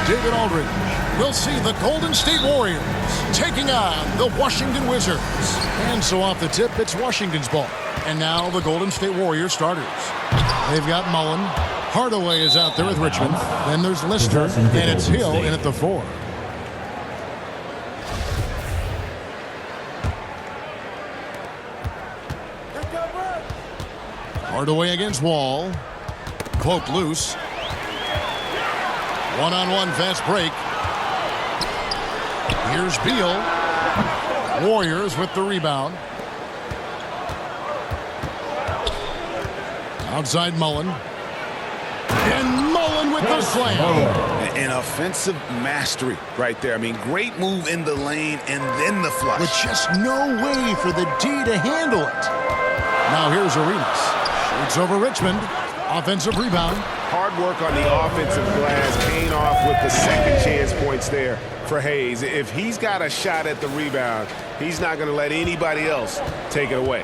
David Aldridge. We'll see the Golden State Warriors taking on the Washington Wizards. And so off the tip, it's Washington's ball. And now the Golden State Warriors starters. They've got Mullen. Hardaway is out there with Richmond. Then there's Lister, and it's Hill in at the 4. Hardaway against Wall. Cloak loose. One-on-one fast break. Here's Beal. Warriors with the rebound. Outside Mullen. And Mullen with the slam. An offensive mastery right there. I mean, great move in the lane and then the flush. With just no way for the D to handle it. Now here's Arenas. Shoots over Richmond. Offensive rebound. Hard work on the offensive glass, paying off with the second chance points there for Hayes. If he's got a shot at the rebound, he's not going to let anybody else take it away.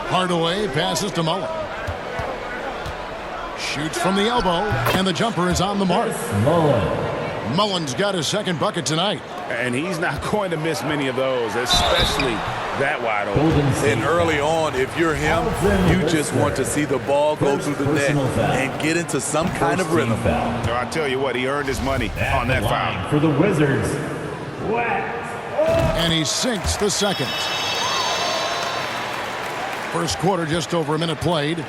Hardaway passes to Mullen. Shoots from the elbow, and the jumper is on the mark. Mullen's got his second bucket tonight. And he's not going to miss many of those, especially that wide open. And early on, if you're him, you just want to see the ball go through the net and get into some kind of rhythm. I'll tell you what, he earned his money on that foul. For the Wizards, and he sinks the second. First quarter, just over a minute played.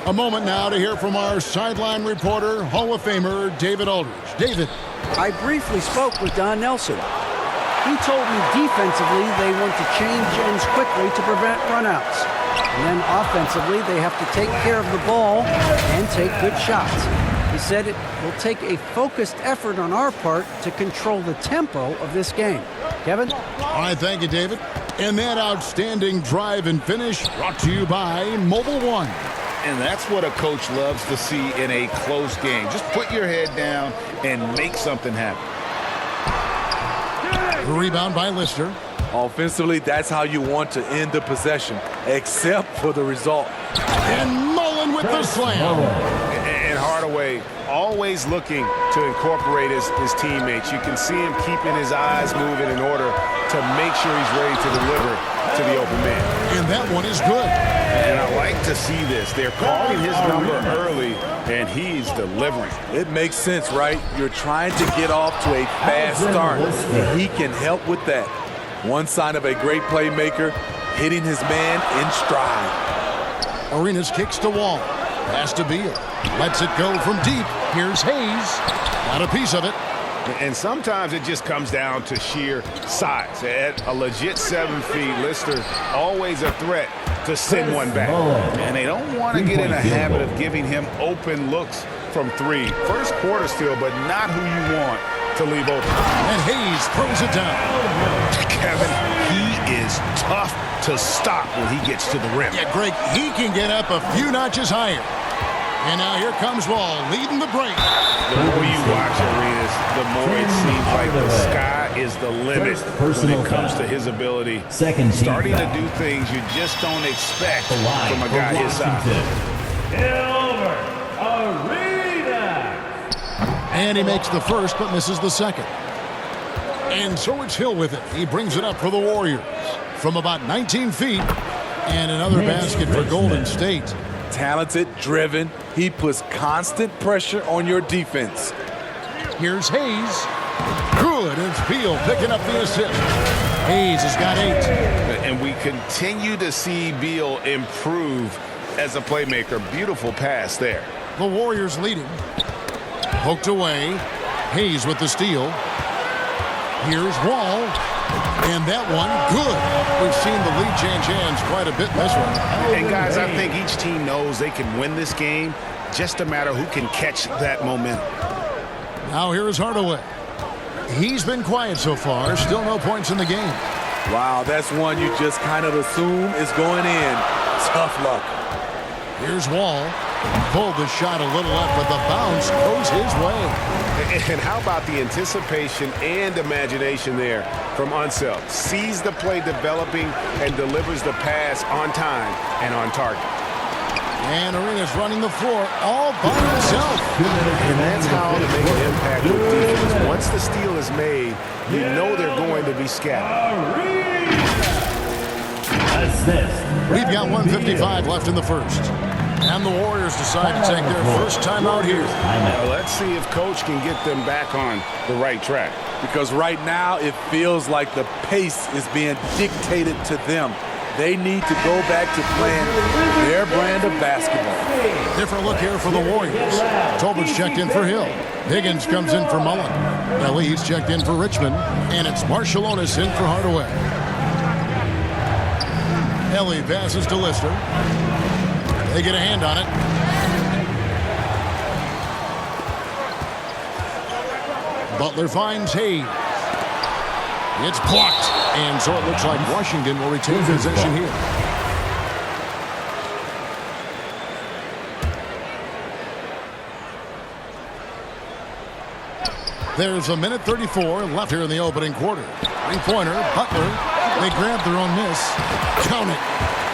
A moment now to hear from our sideline reporter, Hall of Famer David Aldridge. David. I briefly spoke with Don Nelson. He told me defensively they want to change ends quickly to prevent runouts. And then offensively they have to take care of the ball and take good shots. He said it will take a focused effort on our part to control the tempo of this game. Kevin? All right, thank you, David. And that outstanding drive and finish brought to you by Mobile One. And that's what a coach loves to see in a close game. Just put your head down and make something happen. Rebound by Lister. Offensively, that's how you want to end the possession, except for the result. And Mullen with the slam. And Hardaway always looking to incorporate his teammates. You can see him keeping his eyes moving in order to make sure he's ready to deliver to the open man. And that one is good. And I like to see this. They're calling his number early, and he's delivering. It makes sense, right? You're trying to get off to a fast start, and he can help with that. One sign of a great playmaker, hitting his man in stride. Arenas kicks to Wall. Pass to Beal. Lets it go from deep. Here's Hayes. Got a piece of it. And sometimes it just comes down to sheer size. At a legit 7 feet, Lister always a threat to send one back. And they don't want to get in a habit of giving him open looks from 3. First quarter still, but not who you want to leave open. And Hayes throws it down. Kevin, he is tough to stop when he gets to the rim. Yeah, Greg, he can get up a few notches higher. And now here comes Wall leading the break. The more you watch Arenas, the more it seems like the sky is the limit when it comes to his ability. Starting to do things you just don't expect from a guy his size. And he makes the first but misses the second. And so it's Hill with it. He brings it up for the Warriors from about 19 feet. And another basket for Golden State. Talented, driven. He puts constant pressure on your defense. Here's Hayes. Good. It's Beal picking up the assist. Hayes has got 8. And we continue to see Beal improve as a playmaker. Beautiful pass there. The Warriors leading. Poked away. Hayes with the steal. Here's Wall. And that one, good. We've seen the lead change hands quite a bit in this one. And guys, I think each team knows they can win this game. Just a matter who can catch that momentum. Now here is Hardaway. He's been quiet so far. Still no points in the game. Wow, that's one you just kind of assume is going in. Tough luck. Here's Wall. Pulled the shot a little up, but the bounce goes his way. And how about the anticipation and imagination there from Unseld? Sees the play developing and delivers the pass on time and on target. And Arenas running the floor all by himself. And that's how to make an impact with defense. Once the steal is made, you know they're going to be scattered. We've got 1:55 left in the first. And the Warriors decide to take their first time out here. Well, let's see if Coach can get them back on the right track. Because right now it feels like the pace is being dictated to them. They need to go back to playing their brand of basketball. Different look here for the Warriors. Tolbert's checked in for Hill. Higgins comes in for Mullen. Elise checked in for Richmond. And it's Marciulionis in for Hardaway. Ellie passes to Lister. They get a hand on it. Butler finds Hayes. It's blocked. And so it looks like Washington will retain possession here. There's a minute 34 left here in the opening quarter. Three-pointer, Butler. They grab their own miss. Count it.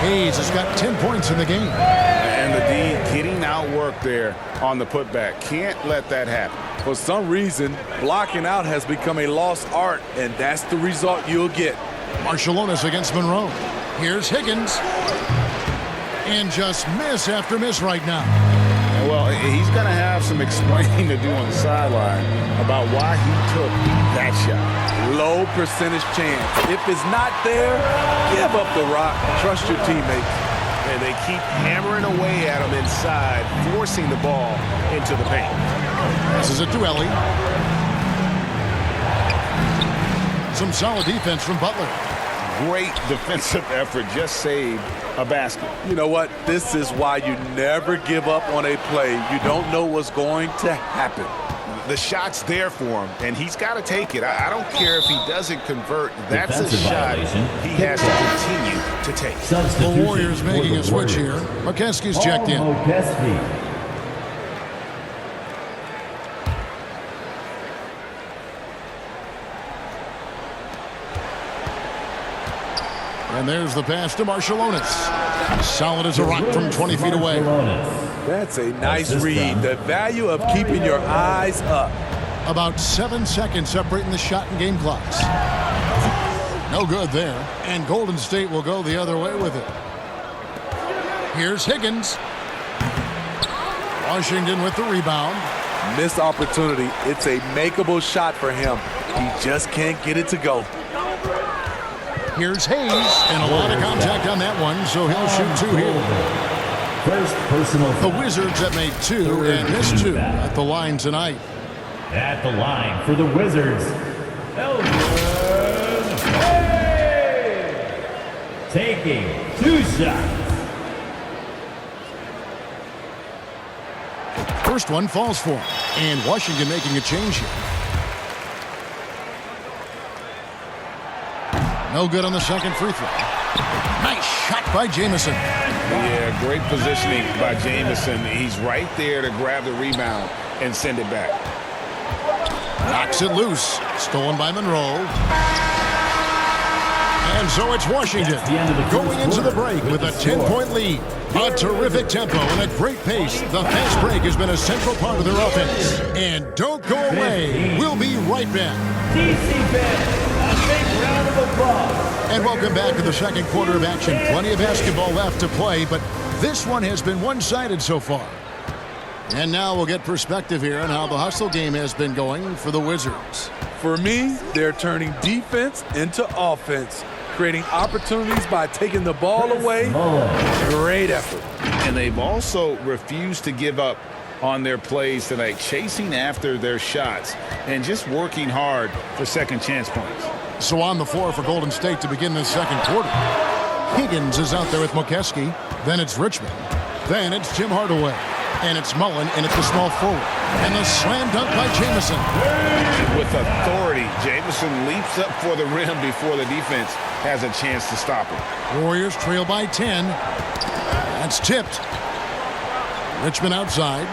Hayes has got 10 points in the game. And the D getting outworked there on the putback. Can't let that happen. For some reason, blocking out has become a lost art, and that's the result you'll get. Marciulionis against Monroe. Here's Higgins. And just miss after miss right now. Well, he's going to have some explaining to do on the sideline about why he took that shot. Low percentage chance. If it's not there, give up the rock. Trust your teammates. And they keep hammering away at him inside, forcing the ball into the paint. This is it to Ellie. Some solid defense from Butler. Great defensive effort, just saved a basket. You know what? This is why you never give up on a play. You don't know what's going to happen. The shot's there for him, and he's got to take it. I don't care if he doesn't convert. That's a shot he has to continue to take. The Warriors making a switch here. McKeskey's checked in. And there's the pass to Marciulionis. Solid as a rock from 20 feet away. That's a nice read. The value of keeping your eyes up. About 7 seconds separating the shot and game clocks. No good there. And Golden State will go the other way with it. Here's Higgins. Washington with the rebound. Missed opportunity. It's a makeable shot for him. He just can't get it to go. Here's Hayes, and a lot of contact on that one, so he'll shoot two here. First personal. The Wizards have made 2 and missed 2 at the line tonight. At the line for the Wizards, Elgin Hayes, taking 2 shots. First one falls for him, and Washington making a change here. No good on the second free throw. Nice shot by Jamison. Yeah, great positioning by Jamison. He's right there to grab the rebound and send it back. Knocks it loose. Stolen by Monroe. And so it's Washington going into the break with a 10-point lead. A terrific tempo and a great pace. The fast break has been a central part of their offense. And don't go away. We'll be right back. TC Ben. A big round of applause. And welcome back to the second quarter of action. Plenty of basketball left to play, but this one has been one-sided so far. And now we'll get perspective here on how the hustle game has been going for the Wizards. For me, they're turning defense into offense, creating opportunities by taking the ball away. Great effort. And they've also refused to give up on their plays tonight, chasing after their shots and just working hard for second chance points. So on the floor for Golden State to begin this second quarter. Higgins is out there with McKeskey. Then it's Richmond. Then it's Tim Hardaway. And it's Mullen, and it's the small forward. And the slam dunk by Jamison. With authority, Jamison leaps up for the rim before the defense has a chance to stop him. Warriors trail by 10. That's tipped. Richmond outside.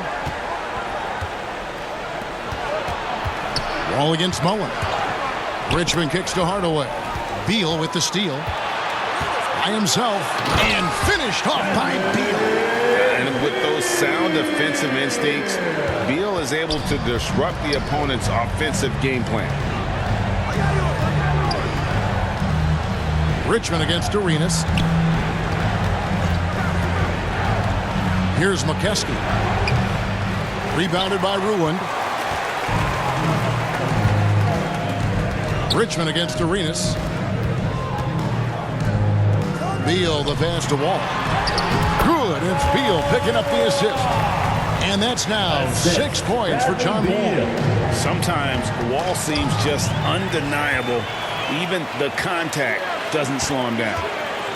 Wall against Mullen. Richmond kicks to Hardaway. Beal with the steal. By himself. And finished off by Beal. And with those sound defensive instincts, Beal is able to disrupt the opponent's offensive game plan. Richmond against Arenas. Here's McKeskey. Rebounded by Ruand. Richmond against Arenas. Beal the pass to Wall. Good. It's Beal picking up the assist. And that's now 6 points for John Wall. Sometimes Wall seems just undeniable. Even the contact doesn't slow him down.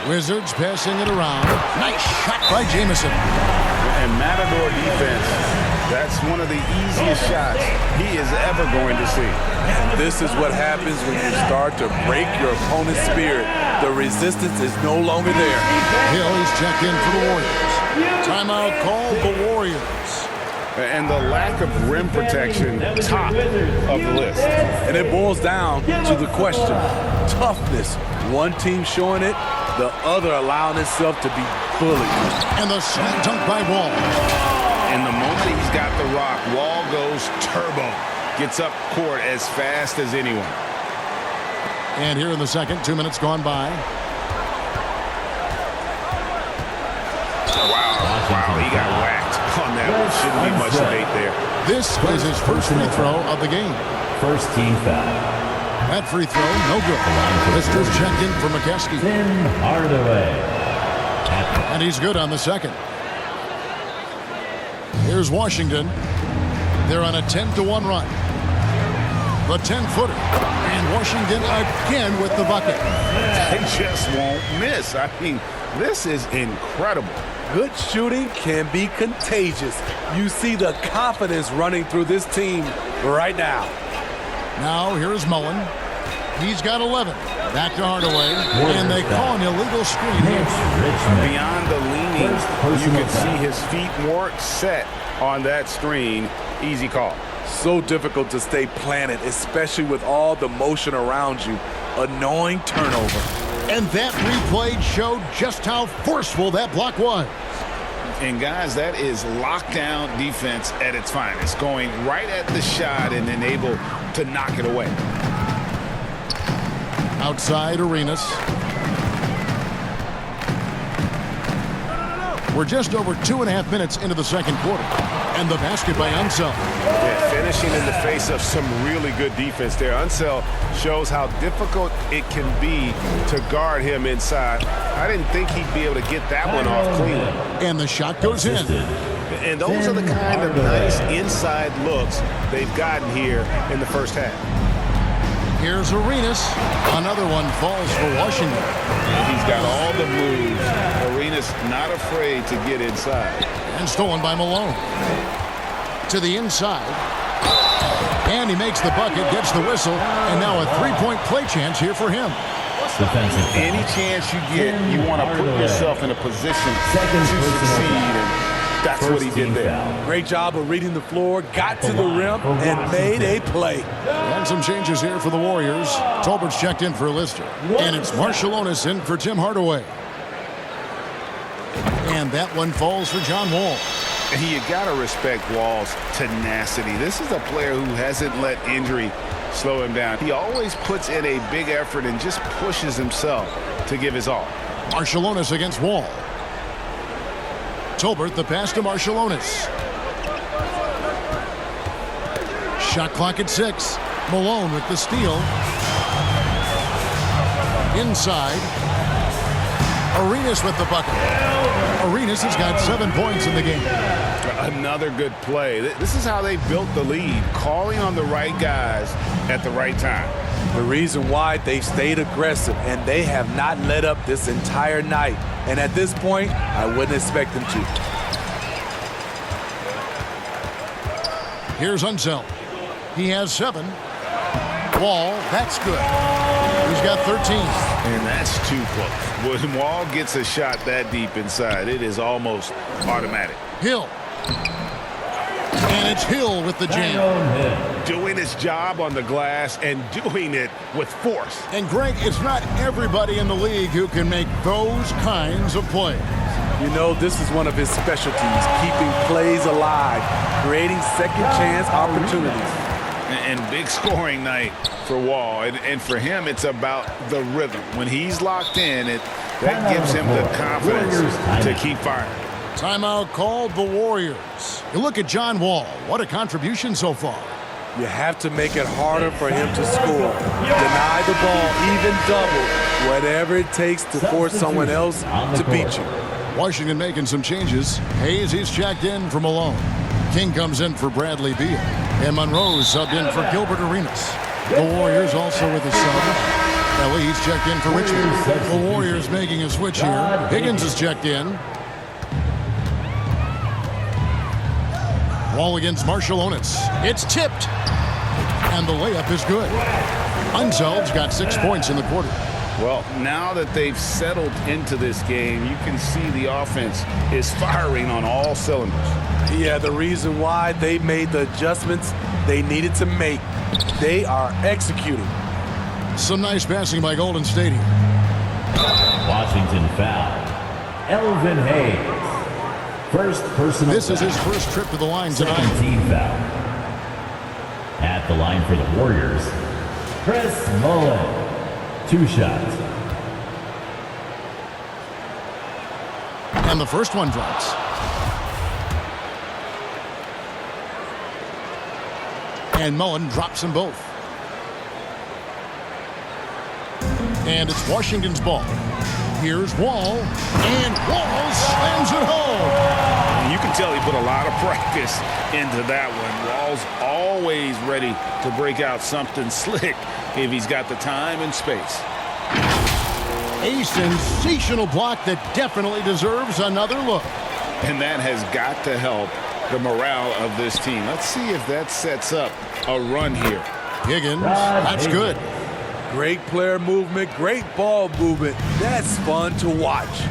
Wizards passing it around. Nice shot by Jamison. And Matador defense, that's one of the easiest shots he is ever going to see. And this is what happens when you start to break your opponent's spirit. The resistance is no longer there. Hill, he's checked in for the Warriors. Timeout called the Warriors. And the lack of rim protection, top of the list. And it boils down to the question, toughness. One team showing it, the other allowing itself to be bullied. And the slam dunk by Wall. And the moment he's got the rock, Wall goes turbo. Gets up court as fast as anyone. And here in the second, 2 minutes gone by. Wow, he got whacked on that one. Shouldn't be much debate there. This is his first free throw of the game. First team foul. That free throw, no good. Lister's checked in for McKeskey. Tim Hardaway. And he's good on the second. Here's Washington. They're on a 10-1 run. The 10-footer. And Washington again with the bucket. They just won't miss. I mean, this is incredible. Good shooting can be contagious. You see the confidence running through this team right now. Now here's Mullen. He's got 11. Back to Hardaway. And they call an illegal screen here. Beyond the leaning, you can see his feet more set on that screen. Easy call. So difficult to stay planted, especially with all the motion around you. Annoying turnover. And that replay showed just how forceful that block was. And guys, that is lockdown defense at its finest. Going right at the shot and then able to knock it away. Outside Arenas. We're just over 2.5 minutes into the second quarter. And the basket by Unseld. Yeah, finishing in the face of some really good defense there. Unseld shows how difficult it can be to guard him inside. I didn't think he'd be able to get that one off cleanly. And the shot goes in. And those are the kind of nice inside looks they've gotten here in the first half. Here's Arenas. Another one falls for Washington. He's got all the moves. Arenas not afraid to get inside. And stolen by Malone. To the inside. And he makes the bucket, gets the whistle, and now a three-point play chance here for him. Any chance you get, you want to put yourself in a position to succeed, and that's what he did there. Great job of reading the floor, got to the rim, and made a play. And some changes here for the Warriors. Tolbert's checked in for Lister. And it's Marciulionis in for Tim Hardaway. And that one falls for John Wall. And you got to respect Wall's tenacity. This is a player who hasn't let injury slow him down. He always puts in a big effort and just pushes himself to give his all. Marciulionis against Wall. Tolbert, the pass to Marciulionis. Shot clock at 6. Malone with the steal. Inside. Arenas with the bucket. Arenas has got 7 points in the game. Another good play. This is how they built the lead, calling on the right guys at the right time. The reason why they've stayed aggressive, and they have not let up this entire night. And at this point, I wouldn't expect them to. Here's Unseld. He has 7. Wall, that's good. He's got 13. And that's too close. When Wall gets a shot that deep inside, it is almost automatic. Hill. And it's Hill with the jam. Doing his job on the glass and doing it with force. And Greg, it's not everybody in the league who can make those kinds of plays. You know, this is one of his specialties, keeping plays alive, creating second chance opportunities. And big scoring night for Wall. And for him, it's about the rhythm. When he's locked in, that gives him the confidence to keep firing. Timeout called the Warriors. You look at John Wall. What a contribution so far. You have to make it harder for him to score. Deny the ball, even double, whatever it takes to force someone else to beat you. Washington making some changes. Hayes, he's checked in for Malone. King comes in for Bradley Beal. And Monroe's subbed in for Gilbert Arenas. The Warriors also with a sub. Ellie, he's checked in for Richard. The Warriors making a switch here. Higgins is checked in. Wall against Marshall Onis. It's tipped. And the layup is good. Unsel's got 6 points in the quarter. Well, now that they've settled into this game, you can see the offense is firing on all cylinders. Yeah, the reason why they made the adjustments they needed to make. They are executing. Some nice passing by Golden State here. Washington foul. Elvin Hayes. First personal This is foul. his first trip to the line tonight. Second team foul. At the line for the Warriors, Chris Mullin. 2 shots. And the first one drops. And Mullen drops them both. And it's Washington's ball. Here's Wall. And Wall slams it home. You can tell he put a lot of practice into that one. Wall's always ready to break out something slick if he's got the time and space. A sensational block that definitely deserves another look. And that has got to help the morale of this team. Let's see if that sets up a run here. Higgins, that's good. Great player movement, great ball movement. That's fun to watch.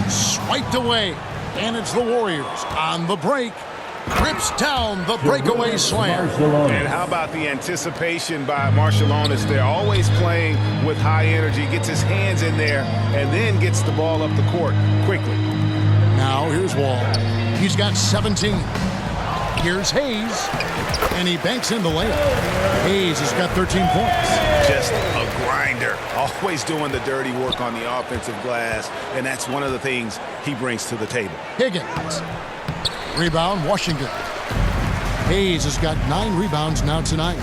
Swiped away. And it's the Warriors on the break. Rips down the breakaway slam. And how about the anticipation by Marciulionis? They're always playing with high energy, gets his hands in there, and then gets the ball up the court quickly. Now here's Wall. He's got 17. Here's Hayes. And he banks in the layup. Hayes has got 13 points. Just a grinder. Always doing the dirty work on the offensive glass, and that's one of the things he brings to the table. Higgins. Rebound, Washington. Hayes has got 9 rebounds now tonight.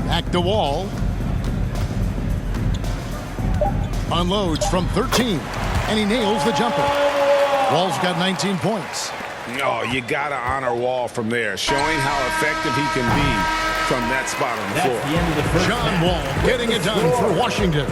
Back to Wall. Unloads from 13. And he nails the jumper. Wall's got 19 points. Oh, you got to honor Wall from there, showing how effective he can be from that spot on the floor. That's the end of the first John half. Wall getting it done for Washington.